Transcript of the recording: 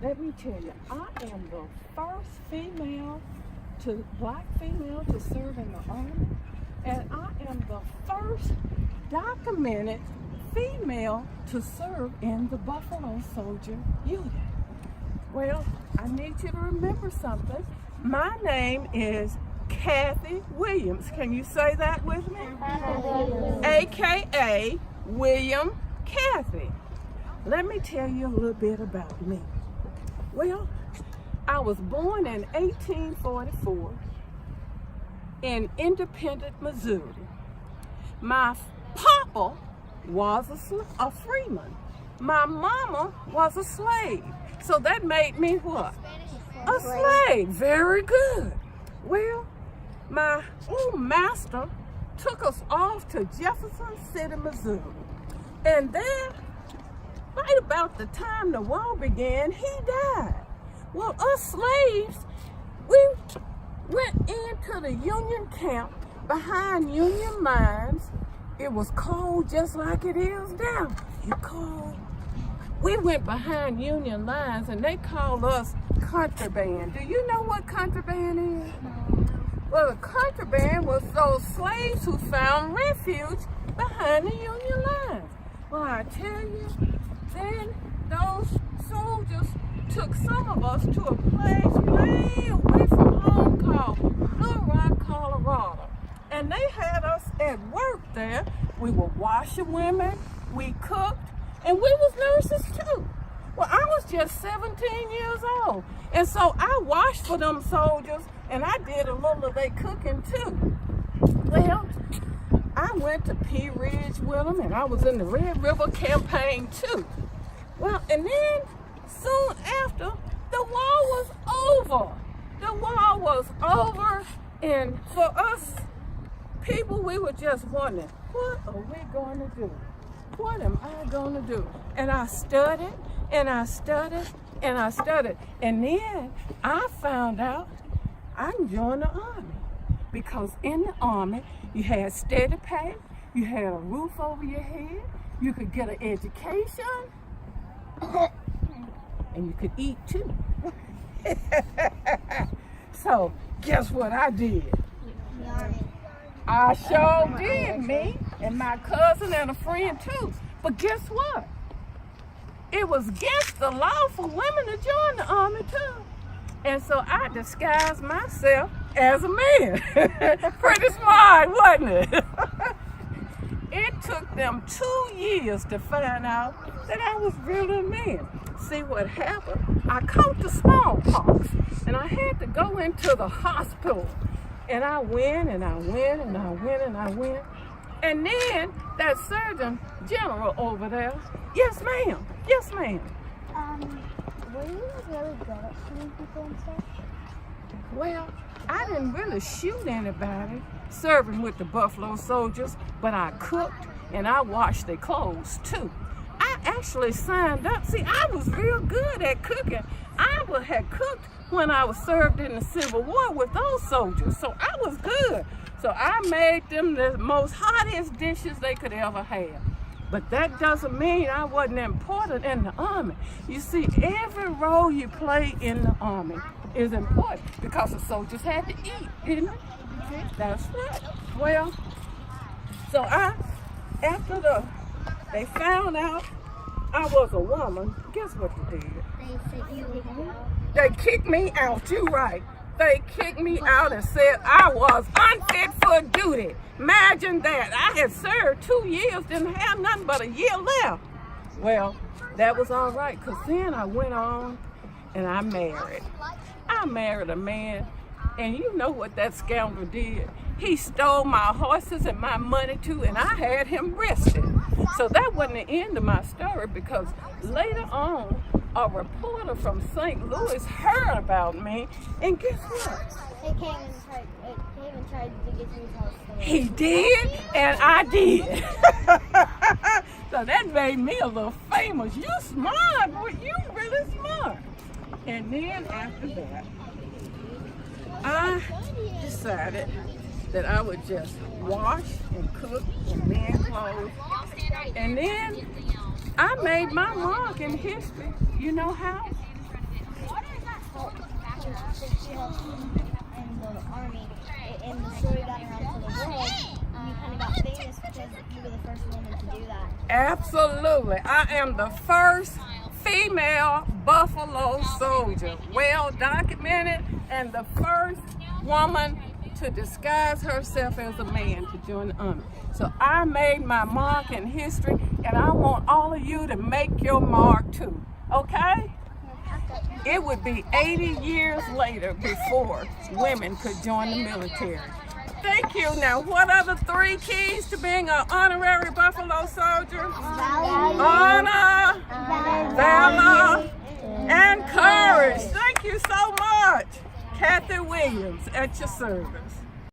let me tell you, I am the first black female to serve in the Army, and I am the first documented female to serve in the Buffalo Soldier unit. Well, I need you to remember something. My name is Cathay Williams. Can you say that with me? AKA William Cathay. Let me tell you a little bit about me. Well, I was born in 1844 in Independent, Missouri. My papa was a freeman. My mama was a slave. So that made me what? A slave. Very good. Well, my old master took us off to Jefferson City, Missouri. And there, right about the time the war began, he died. Well, us slaves, we went into the Union camp behind Union lines. It was cold just like it is now. It's cold. We went behind Union lines and they called us contraband. Do you know what contraband is? Well, the contraband was those slaves who found refuge behind the Union lines. Well, I tell you, then those soldiers took some of us to a place way away from home called Little Rock, Colorado. And they had us at work there. We were washerwomen, we cooked, and we was nurses too. Well, I was just 17 years old. And so I washed for them soldiers, and I did a little of their cooking too. Well, I went to Pea Ridge with them, and I was in the Red River campaign too. Well, and then soon after, the war was over. The war was over, and for us people, we were just wondering, what are we going to do? What am I going to do? And I studied, and I studied, and I studied. And then I found out I can join the Army. Because in the Army, you had steady pay, you had a roof over your head, you could get an education, and you could eat too. So, guess what I did? I sure did, me and my cousin and a friend too. But guess what? It was against the law for women to join the Army too. And so I disguised myself as a man. Pretty smart, wasn't it? It took them 2 years to find out that I was really a man. See what happened? I caught the smallpox and I had to go into the hospital. And I went, and I went, and I went, and I went. And then that Surgeon General over there, yes ma'am, yes ma'am. Were you really good at shooting people and stuff? Well, I didn't really shoot anybody serving with the Buffalo Soldiers, but I cooked and I washed their clothes too. I actually signed up. See, I was real good at cooking. I had cooked when I was served in the Civil War with those soldiers, so I was good. So I made them the most hottest dishes they could ever have. But that doesn't mean I wasn't important in the Army. You see, every role you play in the Army is important because the soldiers had to eat, didn't they? That's right. Well, so after they found out I was a woman, guess what they did? They kicked me out, you right. They kicked me out and said I was unfit for duty. Imagine that. I had served 2 years, didn't have nothing but a year left. Well, that was all right, because then I went on and I married. I married a man, and you know what that scoundrel did. He stole my horses and my money too, and I had him arrested. So that wasn't the end of my story, because later on, a reporter from St. Louis heard about me, and guess what? He came and tried to get you house. He did, and I did. So that made me a little famous. You smart, boy, you really smart. And then after that, I decided that I would just wash and cook and mend clothes. And then I made my mark in history. You know how? since she helped in the army, and the story got around to the world, you kind of got famous because you were the first woman to do that. Absolutely. I am the first female Buffalo Soldier, well documented, and the first woman to disguise herself as a man to join the army. So I made my mark in history, and I want all of you to make your mark too, okay? It would be 80 years later before women could join the military. Thank you. Now, what are the 3 keys to being an honorary Buffalo Soldier? Honor, valor, and courage. Thank you so much. Cathay Williams at your service.